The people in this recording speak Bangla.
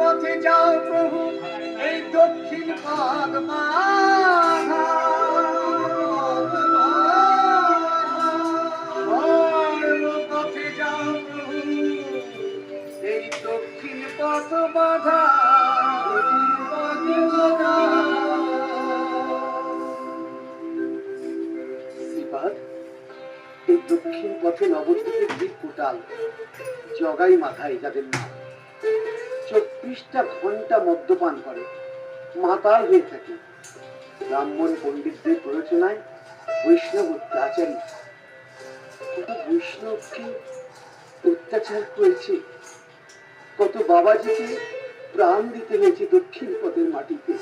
পথে যাও প্রভু, এই দক্ষিণ পথ পথে যাও প্রভু, এই দক্ষিণ পথ বাধা। এই দক্ষিণ পথে নবদ্বীপের বীর কোটাল জগাই মাথায় যাদের নাম 24টা ঘন্টা মদ্যপান করে, মাতাল হয়ে থাকে। ব্রাহ্মণ পণ্ডিতদের প্ররোচনায় বৈষ্ণব অত্যাচারী, কত বৈষ্ণবকে অত্যাচার করেছে, কত বাবাজিকে প্রাণ দিতে হয়েছে দক্ষিণ পথের মাটিতে।